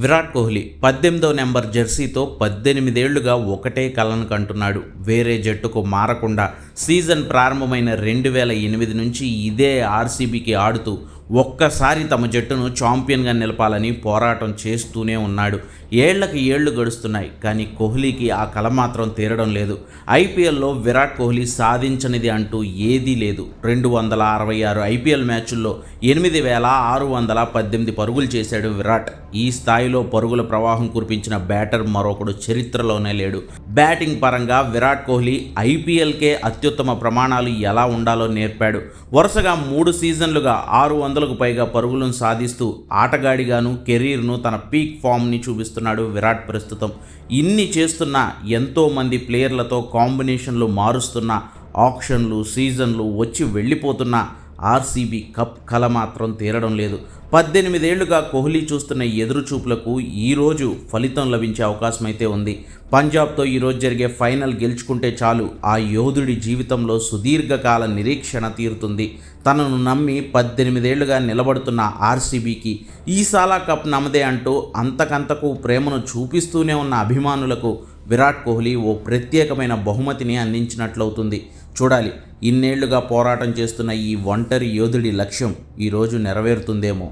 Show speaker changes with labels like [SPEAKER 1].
[SPEAKER 1] Virat Kohli 18వ number జెర్సీతో 18 ఏళ్లుగా ఒకటే కలను కంటున్నాడు. వేరే జట్టుకు మారకుండా సీజన్ ప్రారంభమైన 2008 నుంచి ఇదే ఆర్సీబీకి ఆడుతూ ఒక్కసారి తమ జట్టును ఛాంపియన్గా నిలపాలని పోరాటం చేస్తూనే ఉన్నాడు. ఏళ్లకు ఏళ్లు గడుస్తున్నాయి, కానీ కోహ్లీకి ఆ కల మాత్రం తీరడం లేదు. ఐపీఎల్లో విరాట్ కోహ్లీ సాధించనిది అంటూ ఏదీ లేదు. 266 ఐపీఎల్ మ్యాచుల్లో 8618 పరుగులు చేశాడు విరాట్. ఈ స్థాయిలో పరుగుల ప్రవాహం కురిపించిన బ్యాటర్ మరొకడు చరిత్రలోనే లేడు. బ్యాటింగ్ పరంగా విరాట్ కోహ్లీ ఐపీఎల్కే అత్యుత్తమ ప్రమాణాలు ఎలా ఉండాలో నేర్పాడు. వరుసగా 3 సీజన్లుగా 600కు పైగా పరుగులను సాధిస్తూ ఆటగాడిగాను కెరీర్ను తన పీక్ ఫామ్ని చూపిస్తున్నాడు విరాట్. ప్రస్తుతం ఇన్ని చేస్తున్నా, ఎంతోమంది ప్లేయర్లతో కాంబినేషన్లు మారుస్తున్న, ఆక్షన్లు సీజన్లు వచ్చి వెళ్ళిపోతున్నా ఆర్సీబీ కప్ కల మాత్రం తీరడం లేదు. 18 ఏళ్లుగా కోహ్లీ చూస్తున్న ఎదురుచూపులకు ఈరోజు ఫలితం లభించే అవకాశం అయితే ఉంది. పంజాబ్తో ఈరోజు జరిగే ఫైనల్ గెలుచుకుంటే చాలు ఆ యోధుడి జీవితంలో సుదీర్ఘకాల నిరీక్షణ తీరుతుంది. తనను నమ్మి 18 ఏళ్లుగా నిలబడుతున్న ఆర్సీబీకి ఈసాలా కప్ నమ్మదే అంటూ అంతకంతకు ప్రేమను చూపిస్తూనే ఉన్న అభిమానులకు విరాట్ కోహ్లీ ఓ ప్రత్యేకమైన బహుమతిని అందించినట్లవుతుంది. చూడాలి, ఇన్నేళ్లుగా పోరాటం చేస్తున్న ఈ ఒంటరి యోధుడి లక్ష్యం ఈరోజు నెరవేరుతుందేమో.